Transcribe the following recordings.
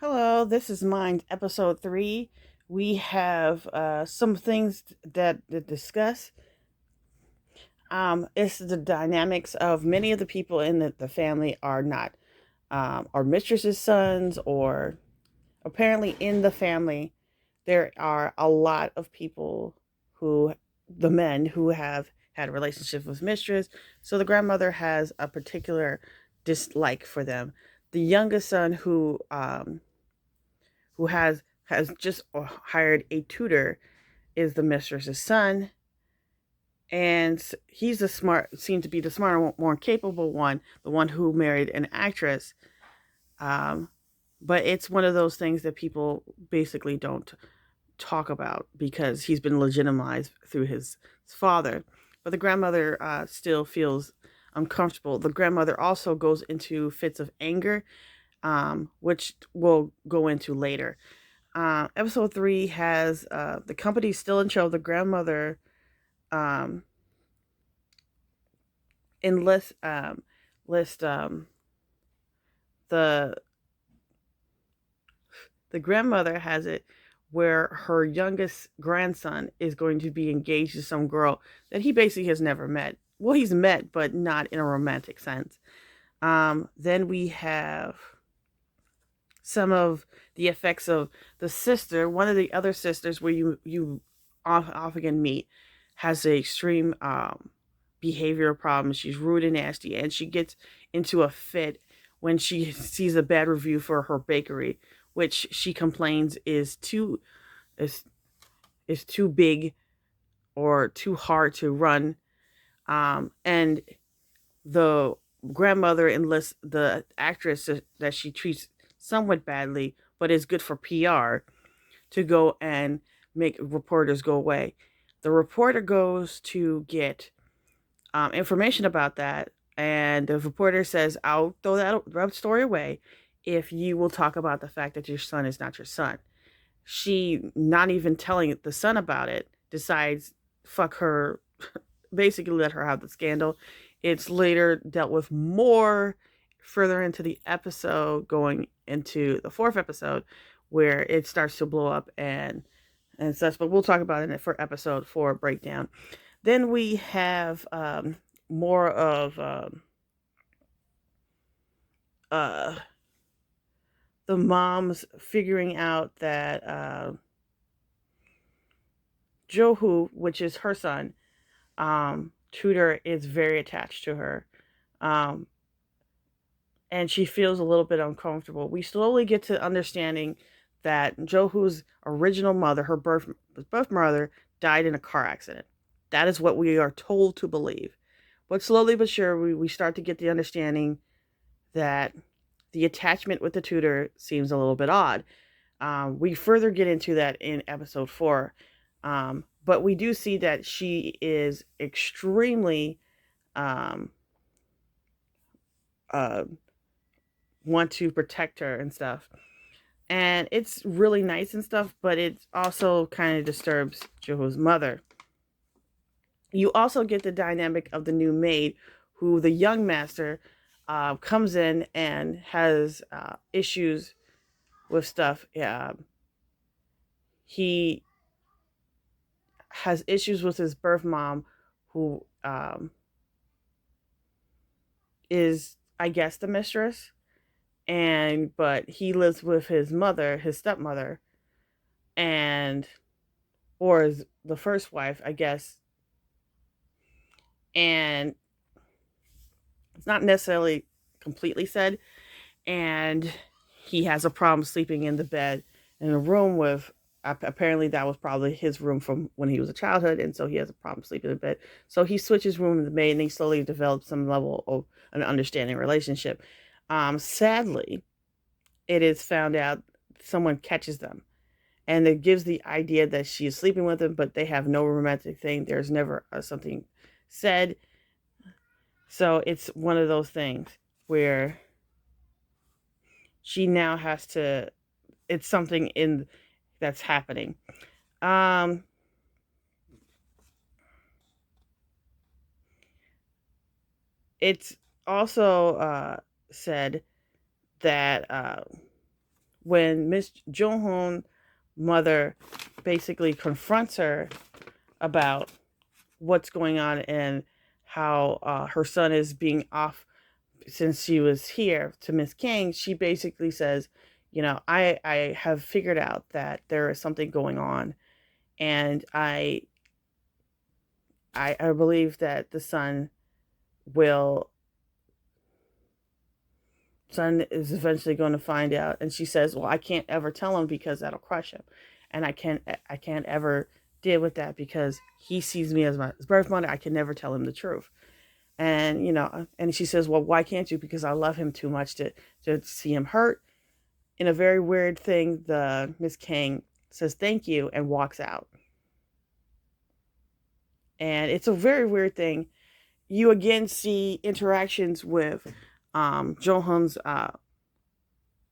Hello, this is Mind episode 3. We have some things to discuss. It's the dynamics of many of the people in the family are not our mistress's sons, or apparently in the family, there are a lot of people who, the men who have had relationships with mistress. So the grandmother has a particular dislike for them. The youngest son who has just hired a tutor is the mistress's son, and he's the smart, seemed to be the smarter, more capable one, the one who married an actress. Um, but it's one of those things that people basically don't talk about because he's been legitimized through his father. But the grandmother still feels uncomfortable. The grandmother also goes into fits of anger, which we'll go into later. Episode 3 has the company still in show. The grandmother um, enlist list the the grandmother has it where her youngest grandson is going to be engaged to some girl that he basically has never met. Well, he's met, but not in a romantic sense. Then we have some of the effects of the sister. One of the other sisters, where you off again meet, has a extreme behavioral problem. She's rude and nasty, and she gets into a fit when she sees a bad review for her bakery, which she complains is is too big or too hard to run. And the grandmother enlists the actress that she treats somewhat badly, but is good for PR, to go and make reporters go away. The reporter goes to get information about that, and the reporter says, "I'll throw that story away if you will talk about the fact that your son is not your son." She, not even telling the son about it, decides, fuck her, basically let her have the scandal. It's later dealt with more further into the episode, going into the fourth episode, where it starts to blow up and such. But we'll talk about it for episode 4 breakdown. Then we have more of uh, the moms figuring out that Johu, which is her son, Tudor, is very attached to her. Um, and she feels a little bit uncomfortable. We slowly get to understanding that Johu's original mother, her birth mother, died in a car accident. That is what we are told to believe. But slowly but sure, we start to get the understanding that the attachment with the tutor seems a little bit odd. We further get into that in episode 4. But we do see that she is extremely um, uh, want to protect her and stuff. And it's really nice and stuff, but it also kind of disturbs Joho's mother. You also get the dynamic of the new maid, who the young master comes in and has issues with stuff. He has issues with his birth mom, who is, I guess, the mistress, and but he lives with his mother, his stepmother, and or is the first wife, I guess, and it's not necessarily completely said. And he has a problem sleeping in the bed in a room with, apparently that was probably his room from when he was a childhood, and so he has a problem sleeping in bed. So he switches room with the maid, and he slowly develops some level of an understanding relationship. Sadly, it is found out someone catches them, and it gives the idea that she is sleeping with him, but they have no romantic thing. There's never something said. So it's one of those things where she now has to, it's something in that's happening. Um it's also said that when Miss Jong-hoon mother basically confronts her about what's going on and how her son is being off since she was here to Miss King, she basically says, I have figured out that there is something going on, and I believe that the will son is eventually going to find out. And she says, well, I can't ever tell him because that'll crush him, and I can't ever deal with that because he sees me as my birth mother. I can never tell him the truth. And and she says, well, why can't you? Because I love him too much to see him hurt. In a very weird thing, the Miss King says thank you and walks out. And it's a very weird thing. You again see interactions with Johan's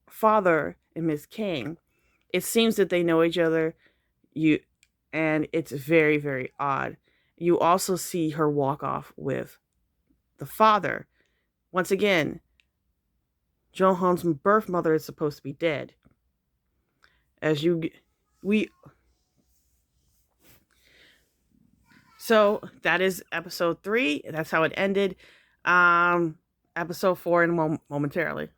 father and Miss King. It seems that they know each other. You and it's very, very odd. You also see her walk off with the father. Once again, Johan's birth mother is supposed to be dead. As you we So that is episode 3. That's how it ended. Episode 4 in momentarily.